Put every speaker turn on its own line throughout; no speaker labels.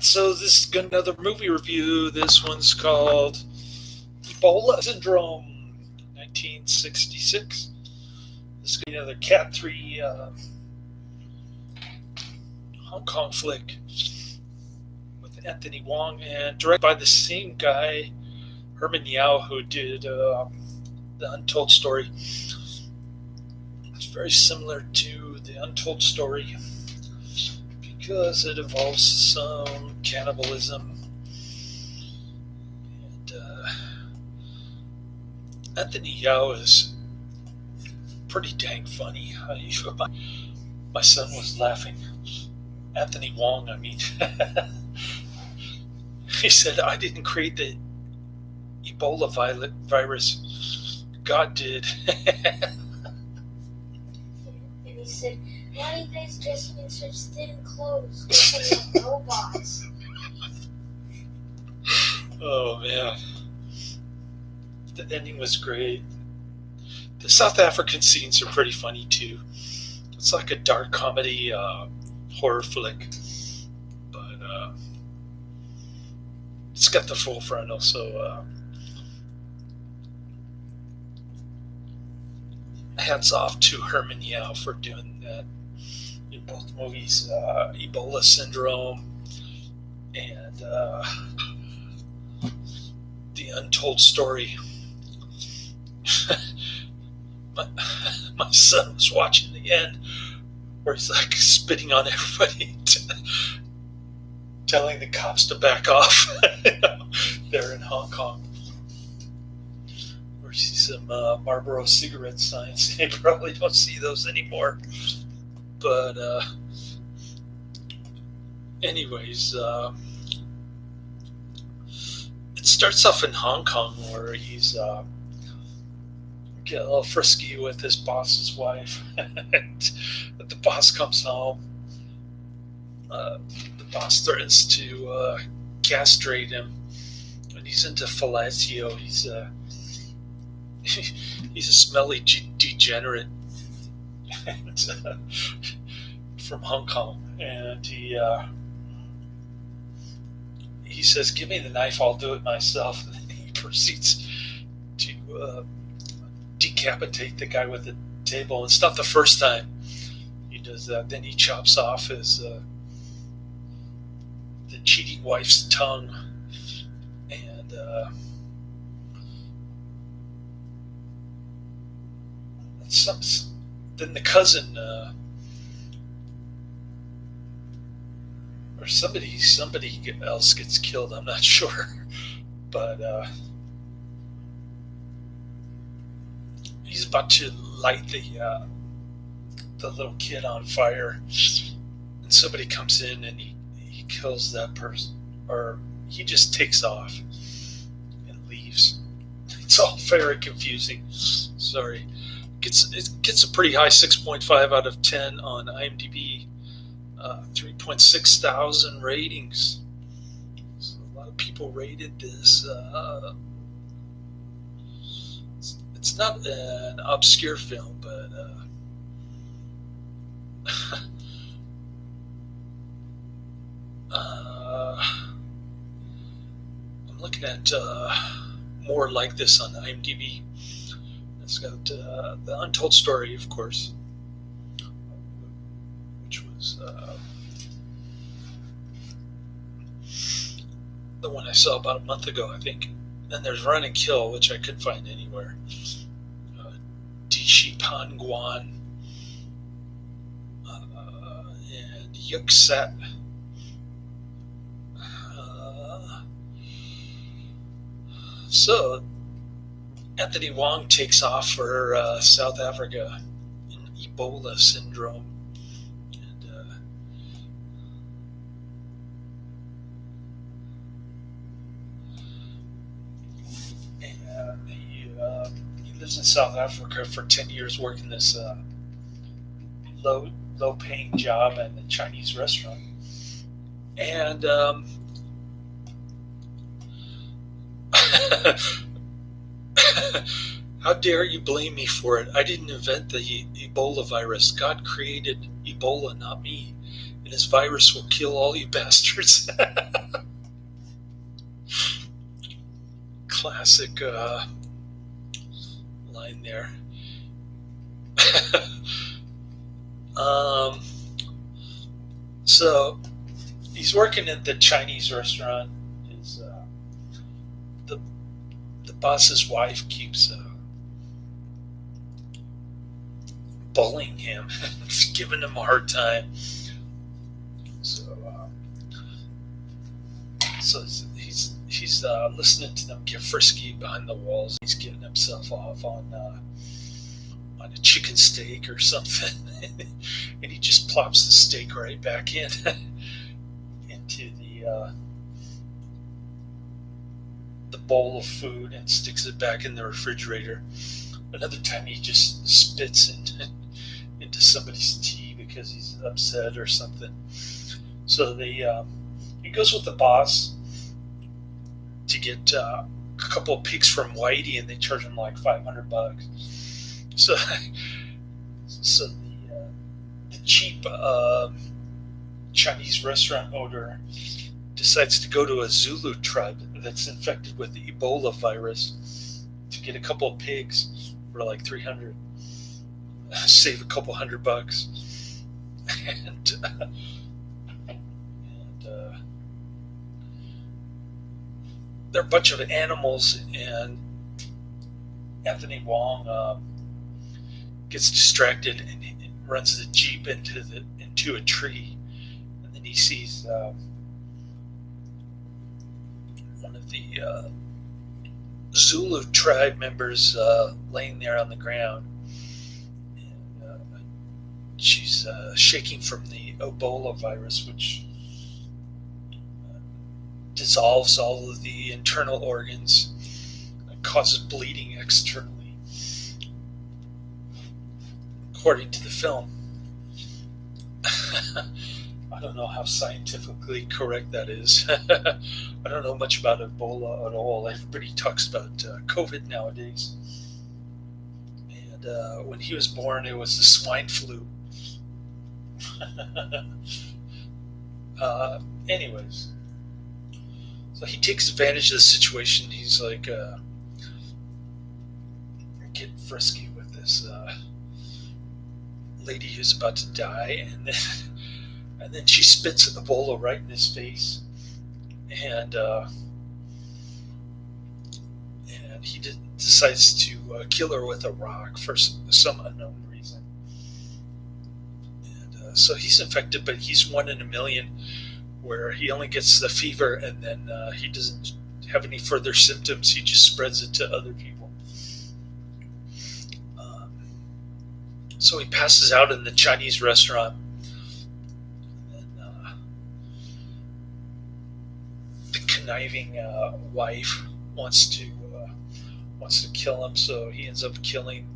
right, so this is another movie review. This one's called Ebola Syndrome, 1966. This is another Cat 3 Hong Kong flick with Anthony Wong and directed by the same guy, Herman Yau, who did The Untold Story. It's very similar to The Untold Story because it involves some cannibalism. And Anthony Yau is pretty dang funny. My son was laughing. Anthony Wong, I mean. He said, I didn't create the Ebola virus. God did.
And he said, why are you guys dressing in such thin clothes? Looking like robots.
Oh, man. The ending was great. The South African scenes are pretty funny, too. It's like a dark comedy horror flick. But it's got the full frontal, so hats off to Herman Yau for doing that in both movies, Ebola Syndrome and The Untold Story. my son was watching the end where he's like spitting on everybody, telling the cops to back off. They're in Hong Kong. Or see some Marlboro cigarette signs. You probably don't see those anymore. But anyways, it starts off in Hong Kong where he's get a little frisky with his boss's wife. The boss comes home. The boss threatens to castrate him, and he's into fellatio. He's a smelly degenerate from Hong Kong, and he says, "Give me the knife, I'll do it myself." And then he proceeds to decapitate the guy with the table. It's not the first time he does that. Then he chops off his the cheating wife's tongue, and then the cousin or somebody else gets killed. I'm not sure, but he's about to light the little kid on fire, and somebody comes in and he kills that person, or he just takes off and leaves. It's all very confusing. Sorry. It gets a pretty high 6.5 out of 10 on IMDb. 3.6 thousand ratings. So a lot of people rated this. It's not an obscure film, but I'm looking at more like this on IMDb. It's got The Untold Story, of course, which was the one I saw about a month ago, I think. And there's Run and Kill, which I couldn't find anywhere. Dishi Pan Guan and Yuk Sat. So Anthony Wong takes off for South Africa in Ebola Syndrome. And he lives in South Africa for 10 years working this low-paying job at a Chinese restaurant. And how dare you blame me for it? I didn't invent the Ebola virus. God created Ebola, not me. and his virus will kill all you bastards. Classic line there. um, so he's working at the Chinese restaurant. His the boss's wife keeps bullying him, giving him a hard time. So he's listening to them get frisky behind the walls. He's getting himself off on a chicken steak or something, and he just plops the steak right back in into the bowl of food and sticks it back in the refrigerator. Another time he just spits into somebody's tea because he's upset or something. So he goes with the boss to get a couple of pigs from Whitey, and they charge him like $500. So the cheap Chinese restaurant owner decides to go to a Zulu tribe that's infected with the Ebola virus to get a couple of pigs for like $300, save a couple $100, and they're a bunch of animals, and Anthony Wong gets distracted and runs the jeep into a tree, and then he sees one of the Zulu tribe members laying there on the ground, and she's shaking from the Ebola virus, which dissolves all of the internal organs and causes bleeding externally, according to the film. I don't know how scientifically correct that is. I don't know much about Ebola at all. Everybody talks about COVID nowadays. And when he was born, it was the swine flu. Anyways, so he takes advantage of the situation. He's like getting frisky with this lady who's about to die, and then she spits Ebola right in his face, and he decides to kill her with a rock for some unknown reason. And so he's infected, but he's 1 in a million, where he only gets the fever, and then he doesn't have any further symptoms. He just spreads it to other people. So he passes out in the Chinese restaurant, and the conniving wife wants to kill him. So he ends up killing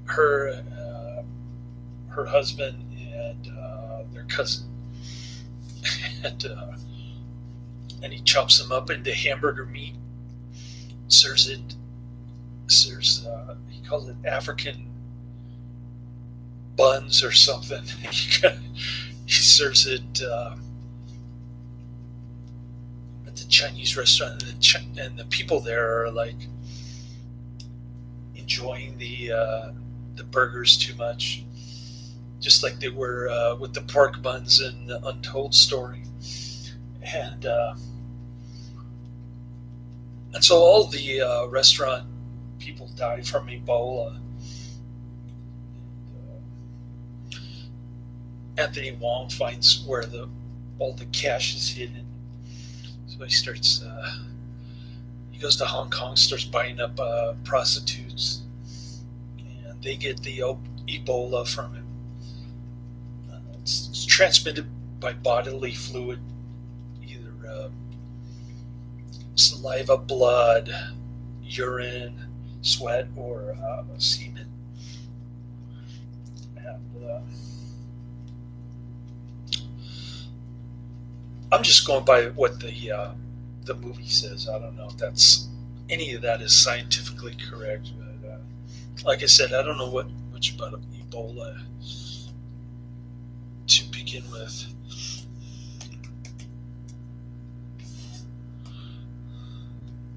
her husband, and their cousin. And he chops them up into hamburger meat, serves he calls it African buns or something. He serves it at the Chinese restaurant, and the people there are like enjoying the burgers too much, just like they were with the pork buns in the Untold Story. And so all the restaurant people die from Ebola. And, Anthony Wong finds where all the cash is hidden. So he goes to Hong Kong, starts buying up prostitutes, and they get the Ebola from him. It's transmitted by bodily fluid, either saliva, blood, urine, sweat, or semen. And I'm just going by what the movie says. I don't know if any of that is scientifically correct. But like I said, I don't know much about Ebola to be begin with.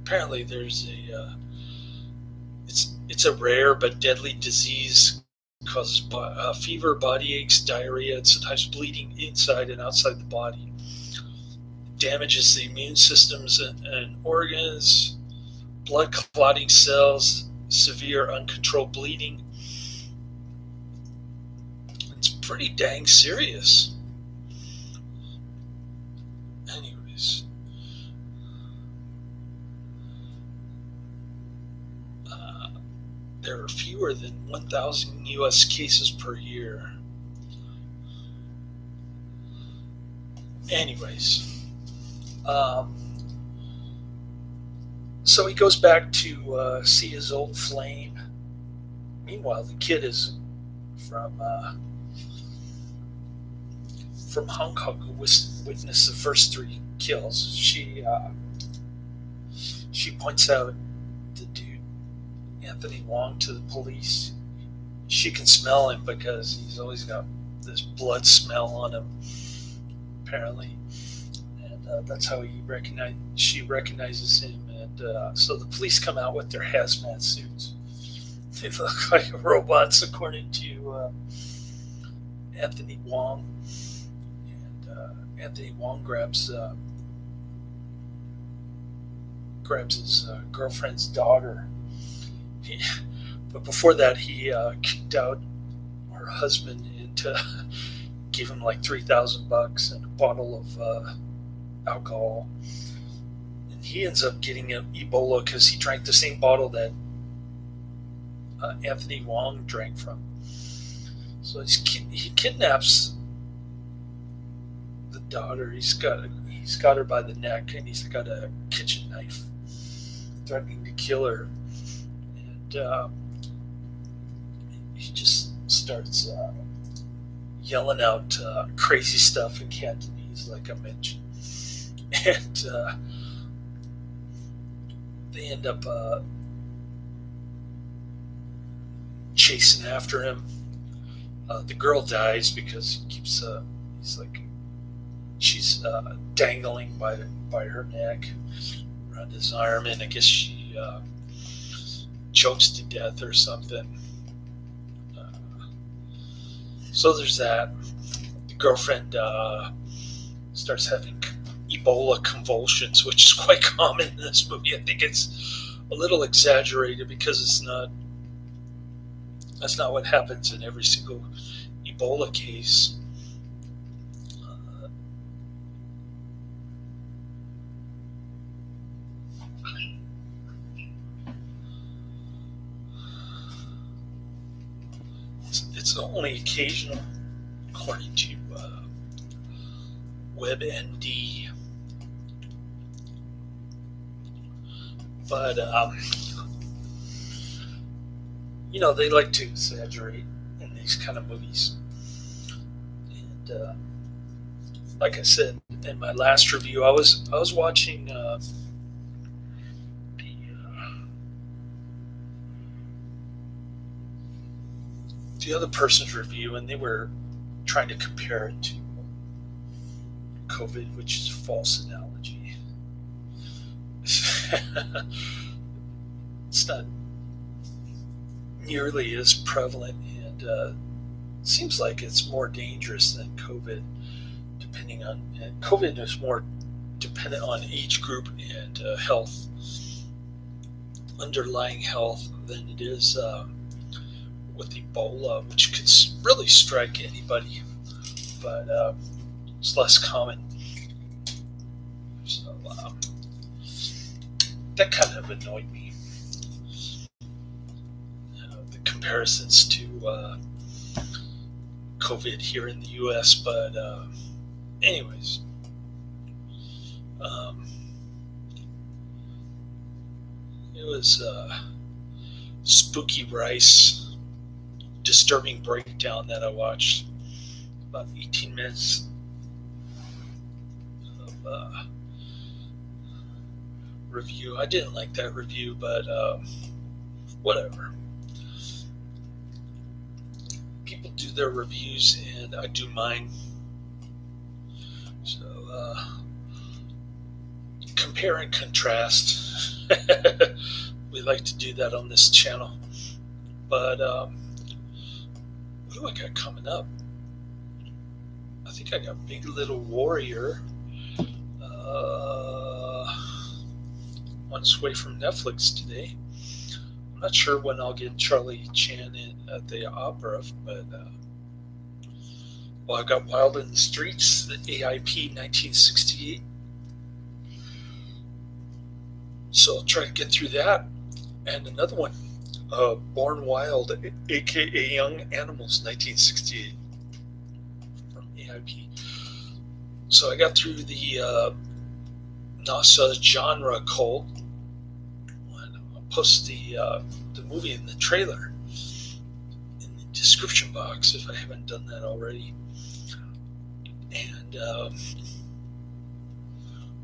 Apparently, there's it's a rare but deadly disease. Causes fever, body aches, diarrhea, and sometimes bleeding inside and outside the body. Damages the immune systems and organs, blood clotting cells, severe uncontrolled bleeding. It's pretty dang serious. Anyways, there are fewer than 1,000 U.S. cases per year. Anyways, so he goes back to see his old flame. Meanwhile, the kid is from Hong Kong, who witnessed the first 3 kills. She points out the dude, Anthony Wong, to the police. She can smell him because he's always got this blood smell on him, apparently, and that's how she recognizes him. And so the police come out with their hazmat suits. They look like robots, according to Anthony Wong. And Anthony Wong grabs his girlfriend's daughter. But before that, he kicked out her husband and gave him like $3,000 and a bottle of alcohol. And he ends up getting Ebola because he drank the same bottle that Anthony Wong drank from. So he kidnaps the daughter. He's got her by the neck, and he's got a kitchen knife, threatening to kill her. And he just starts yelling out crazy stuff in Cantonese, like I mentioned. And they end up chasing after him. The girl dies because she's dangling by her neck around his arm, and I guess she chokes to death or something. So there's that. The girlfriend starts having Ebola convulsions, which is quite common in this movie. I think it's a little exaggerated because that's not what happens in every single Ebola case. It's only occasional, according to WebMD. But they like to exaggerate in these kind of movies. And like I said in my last review, I was watching the other person's review, and they were trying to compare it to COVID, which is a false analogy. It's not nearly as prevalent, and seems like it's more dangerous than COVID. COVID is more dependent on age group and health, underlying health, than it is with Ebola, which could really strike anybody, but it's less common. So that kind of annoyed me. The comparisons to COVID here in the U.S., but anyways. It was Spooky Rice disturbing breakdown that I watched. About 18 minutes of review. I didn't like that review, but whatever. People do their reviews, and I do mine. compare and contrast. We like to do that on this channel. But what do I got coming up? I think I got Big Little Warrior on its way from Netflix today. I'm not sure when I'll get Charlie Chan at the opera, but well, I got Wild in the Streets, the AIP 1968. So I'll try to get through that. And another one, Born Wild, aka Young Animals 1968 from AIP. So I got through the NASA genre cult. I'll post the movie in the trailer in the description box if I haven't done that already. And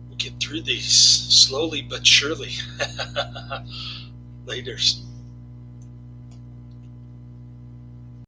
we'll get through these slowly but surely. Laters.